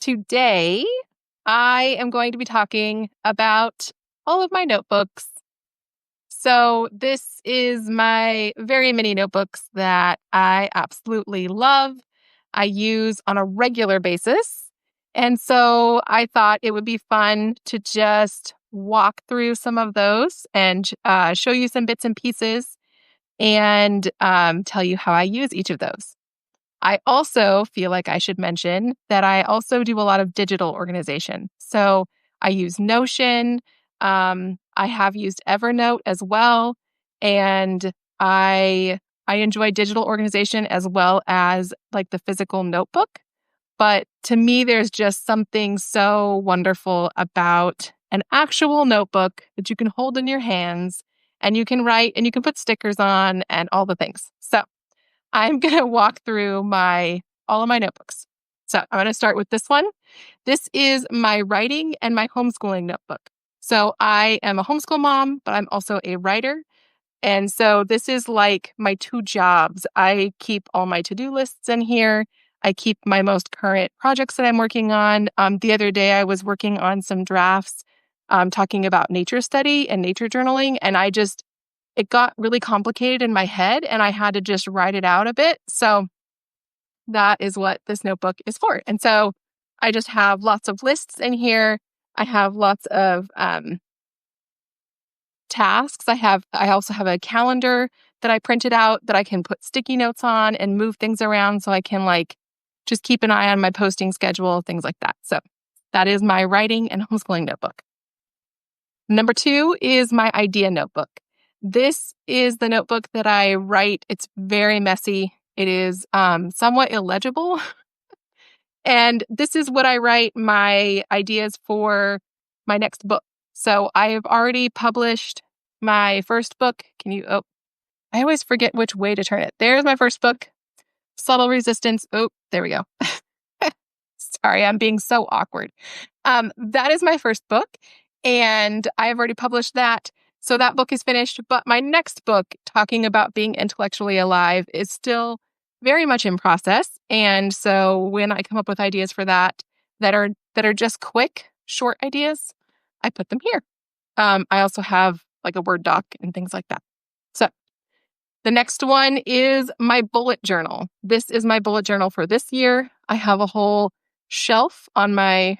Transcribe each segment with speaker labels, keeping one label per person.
Speaker 1: today I am going to be talking about all of my notebooks. So this is my very many notebooks that I absolutely love. I use on a regular basis. And so I thought it would be fun to just walk through some of those and show you some bits and pieces and tell you how I use each of those. I also feel like I should mention that I also do a lot of digital organization. So I use Notion. I have used Evernote as well, and I enjoy digital organization as well as like the physical notebook. But to me, there's just something so wonderful about an actual notebook that you can hold in your hands and you can write and you can put stickers on and all the things. So I'm going to walk through all of my notebooks. So I'm going to start with this one. This is my writing and my homeschooling notebook. So I am a homeschool mom, but I'm also a writer. And so this is like my two jobs. I keep all my to-do lists in here. I keep my most current projects that I'm working on. The other day I was working on some drafts talking about nature study and nature journaling. And it got really complicated in my head and I had to just write it out a bit. So that is what this notebook is for. And so I just have lots of lists in here. I have lots of tasks. I also have a calendar that I printed out that I can put sticky notes on and move things around so I can like just keep an eye on my posting schedule, things like that. So that is my writing and homeschooling notebook. Number 2 is my idea notebook. This is the notebook that I write. It's very messy. It is somewhat illegible. And this is what I write my ideas for my next book. So I have already published my first book. I always forget which way to turn it. There's my first book, Subtle Resistance. Oh, there we go. Sorry, I'm being so awkward. That is my first book, and I have already published that. So that book is finished, but my next book, talking about being intellectually alive, is still very much in process. And so when I come up with ideas for that are just quick, short ideas, I put them here. I also have like a Word doc and things like that. So the next one is my bullet journal. This is my bullet journal for this year. I have a whole shelf on my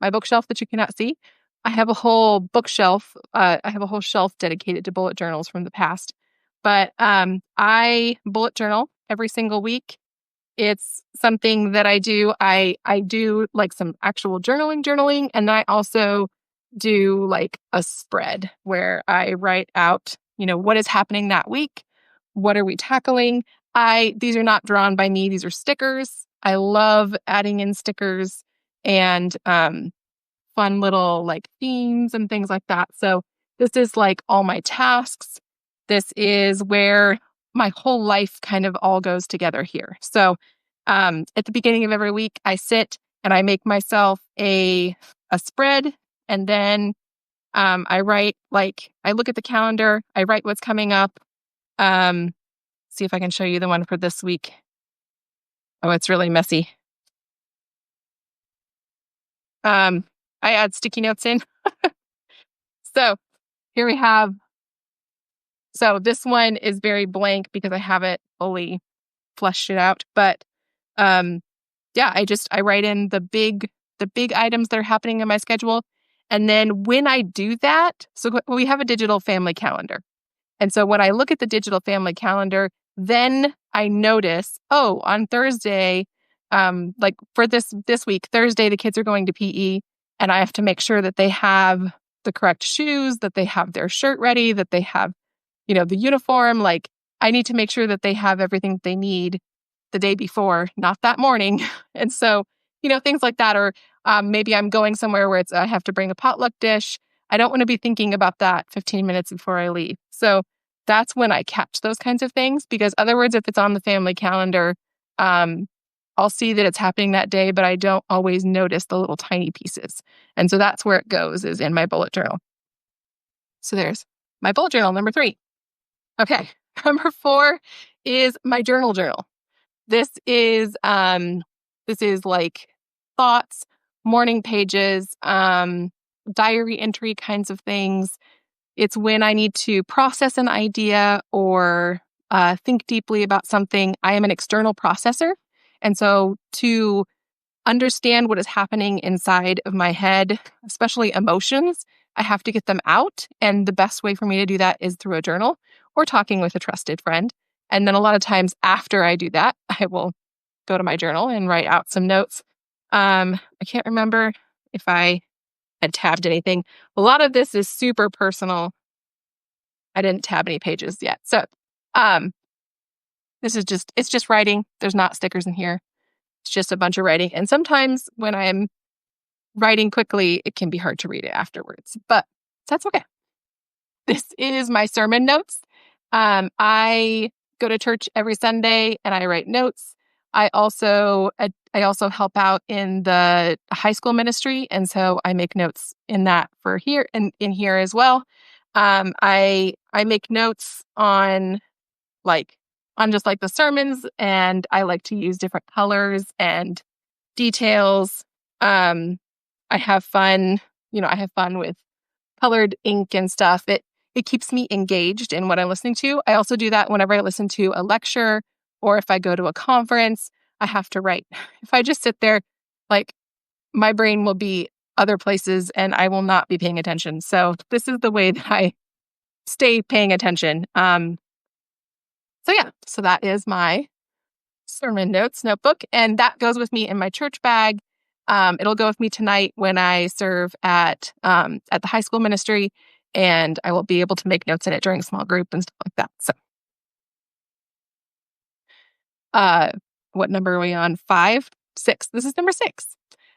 Speaker 1: bookshelf that you cannot see. I have a whole bookshelf. I have a whole shelf dedicated to bullet journals from the past. But I bullet journal every single week. It's something that I do. I do like some actual journaling, and then I also do like a spread where I write out, what is happening that week. What are we tackling? These are not drawn by me. These are stickers. I love adding in stickers and fun little like themes and things like that. So this is like all my tasks. This is where my whole life kind of all goes together here. So at the beginning of every week, I sit and I make myself a spread, and then I write, like, I look at the calendar, I write what's coming up. See if I can show you the one for this week. Oh, it's really messy. I add sticky notes in. So here we have. So this one is very blank because I haven't fully fleshed it out. But yeah, I write in the big items that are happening in my schedule. And then when I do that, so we have a digital family calendar. And so when I look at the digital family calendar, then I notice, on Thursday, like for this week, Thursday, the kids are going to PE, and I have to make sure that they have the correct shoes, that they have their shirt ready, that they have, the uniform. Like, I need to make sure that they have everything that they need the day before, not that morning. And so, things like that. Or maybe I'm going somewhere where I have to bring a potluck dish. I don't want to be thinking about that 15 minutes before I leave. So that's when I catch those kinds of things, because otherwise, if it's on the family calendar, I'll see that it's happening that day, but I don't always notice the little tiny pieces. And so that's where it goes, is in my bullet journal. So there's my bullet journal, number 3. Okay. Number 4 is my journal. This is like thoughts, morning pages, diary entry kinds of things. It's when I need to process an idea or think deeply about something. I am an external processor. And so to understand what is happening inside of my head, especially emotions, I have to get them out. And the best way for me to do that is through a journal or talking with a trusted friend. And then a lot of times after I do that, I will go to my journal and write out some notes. I can't remember if I had tabbed anything. A lot of this is super personal. I didn't tab any pages yet. So um, it's just writing. There's not stickers in here. It's just a bunch of writing. And sometimes when I'm writing quickly, it can be hard to read it afterwards, but that's okay. This is my sermon notes. I go to church every Sunday and I write notes. I also help out in the high school ministry, and so I make notes in that for here and in here as well. I make notes on just like the sermons, and I like to use different colors and details. I have fun, I have fun with colored ink and stuff. It keeps me engaged in what I'm listening to. I also do that whenever I listen to a lecture or if I go to a conference, I have to write. If I just sit there, like my brain will be other places and I will not be paying attention. So this is the way that I stay paying attention. So that is my sermon notes notebook, and that goes with me in my church bag. It'll go with me tonight when I serve at the high school ministry, and I will be able to make notes in it during small group and stuff like that. So, what number are we on? 5, 6. This is number 6.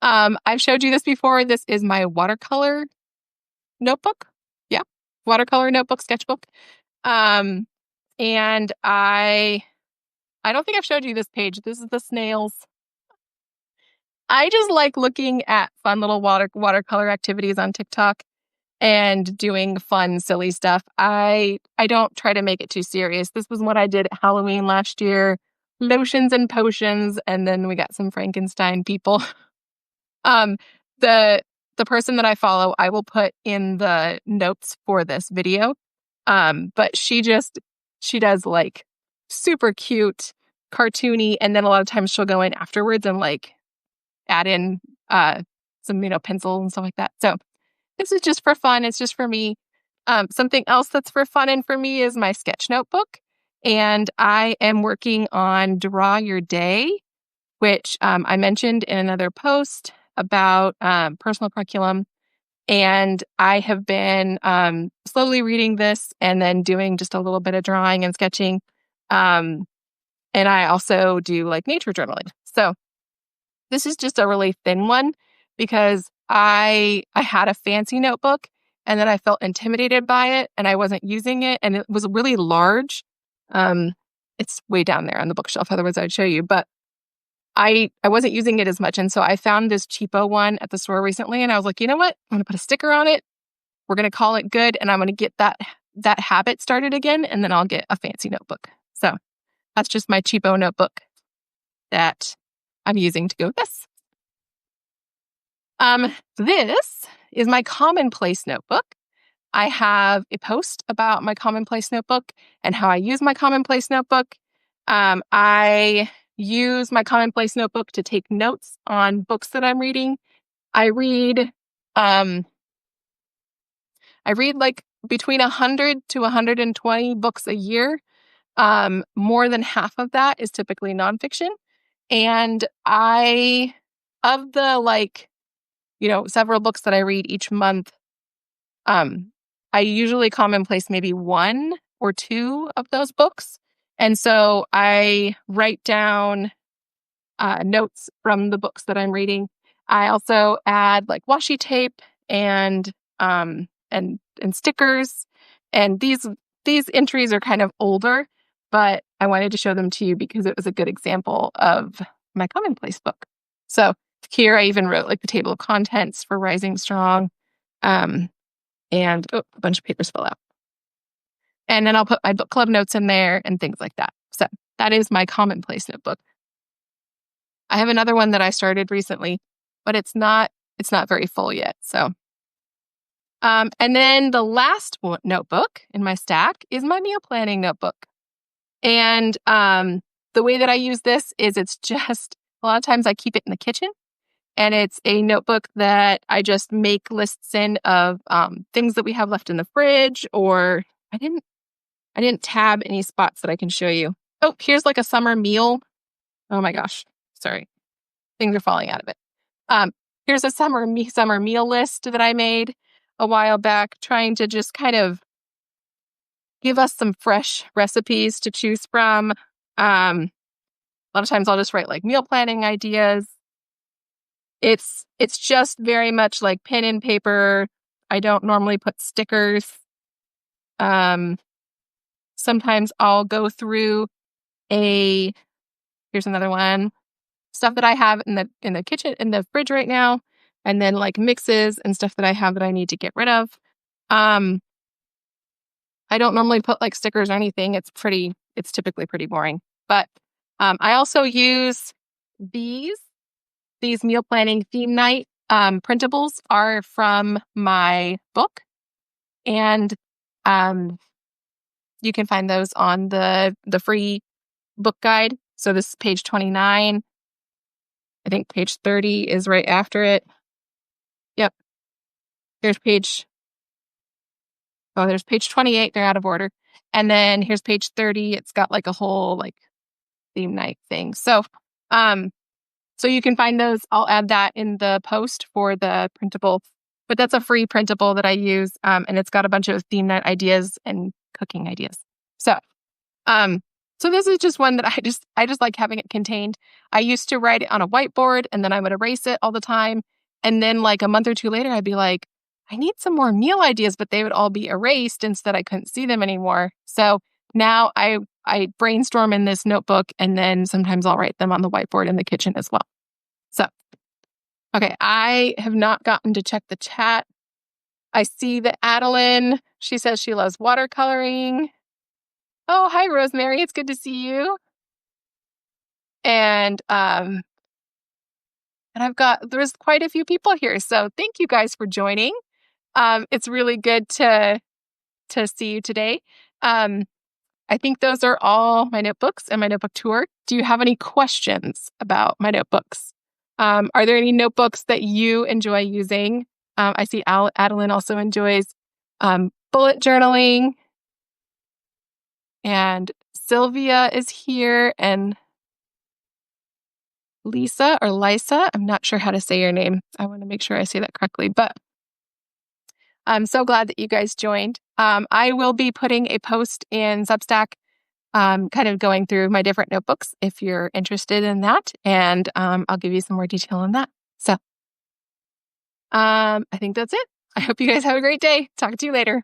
Speaker 1: I've showed you this before. This is my watercolor notebook. Yeah, watercolor notebook, sketchbook. And I don't think I've showed you this page. This is the snails. I just like looking at fun little watercolor activities on TikTok and doing fun, silly stuff. I don't try to make it too serious. This was what I did at Halloween last year. Lotions and potions, and then we got some Frankenstein people. Um, the person that I follow, I will put in the notes for this video. But she does like super cute, cartoony, and then a lot of times she'll go in afterwards and like add in some, pencil and stuff like that. So this is just for fun. It's just for me. Something else that's for fun and for me is my sketch notebook. And I am working on Draw Your Day, which I mentioned in another post about personal curriculum. And I have been slowly reading this and then doing just a little bit of drawing and sketching. And I also do like nature journaling. So this is just a really thin one because I had a fancy notebook and then I felt intimidated by it and I wasn't using it, and it was really large. It's way down there on the bookshelf, otherwise I'd show you. But I wasn't using it as much, and so I found this cheapo one at the store recently, and I was like, you know what? I'm going to put a sticker on it. We're going to call it good, and I'm going to get that habit started again, and then I'll get a fancy notebook. So that's just my cheapo notebook that I'm using to go with this. This is my commonplace notebook. I have a post about my commonplace notebook and how I use my commonplace notebook. I use my commonplace notebook to take notes on books that I'm reading. I read like between 100 to 120 books a year. More than half of that is typically nonfiction. And of the several books that I read each month, I usually commonplace maybe 1 or 2 of those books. And so I write down notes from the books that I'm reading. I also add like washi tape and stickers. And these entries are kind of older, but I wanted to show them to you because it was a good example of my commonplace book. So here I even wrote like the table of contents for Rising Strong, and a bunch of papers fell out. And then I'll put my book club notes in there and things like that. So that is my commonplace notebook. I have another one that I started recently. but it's not very full yet. So, and then the last notebook in my stack is my meal planning notebook. And the way that I use this is it's just, a lot of times I keep it in the kitchen, and it's a notebook that I just make lists in of things that we have left in the fridge, or I didn't tab any spots that I can show you. Oh, here's like a summer meal. Oh my gosh. Sorry. Things are falling out of it. Here's a summer meal list that I made a while back, trying to just kind of give us some fresh recipes to choose from. A lot of times I'll just write like meal planning ideas. It's just very much like pen and paper. I don't normally put stickers. Sometimes I'll go through here's another one, stuff that I have in the kitchen, in the fridge right now, and then like mixes and stuff that I have that I need to get rid of. I don't normally put like stickers or anything. It's typically pretty boring. But I also use these meal planning theme night printables are from my book. And you can find those on the free book guide. So this is page 29. I think page 30 is right after it. Yep. There's page 28. They're out of order. And then here's page 30. It's got like a whole like theme night thing. So you can find those. I'll add that in the post for the printable, but that's a free printable that I use. And it's got a bunch of theme night ideas and cooking ideas. So this is just one that I just like having it contained. I used to write it on a whiteboard, and then I would erase it all the time. And then like a month or two later, I'd be like, I need some more meal ideas, but they would all be erased instead. I couldn't see them anymore. So now I brainstorm in this notebook, and then sometimes I'll write them on the whiteboard in the kitchen as well. So, okay, I have not gotten to check the chat. I see that Adeline, she says she loves watercoloring. Oh, hi, Rosemary. It's good to see you. And there's quite a few people here. So thank you guys for joining. It's really good to see you today. I think those are all my notebooks and my notebook tour. Do you have any questions about my notebooks? Are there any notebooks that you enjoy using? I see Adeline also enjoys bullet journaling. And Sylvia is here, and Lisa or Lisa. I'm not sure how to say your name. I want to make sure I say that correctly, but I'm so glad that you guys joined. I will be putting a post in Substack, kind of going through my different notebooks if you're interested in that. And I'll give you some more detail on that. So I think that's it. I hope you guys have a great day. Talk to you later.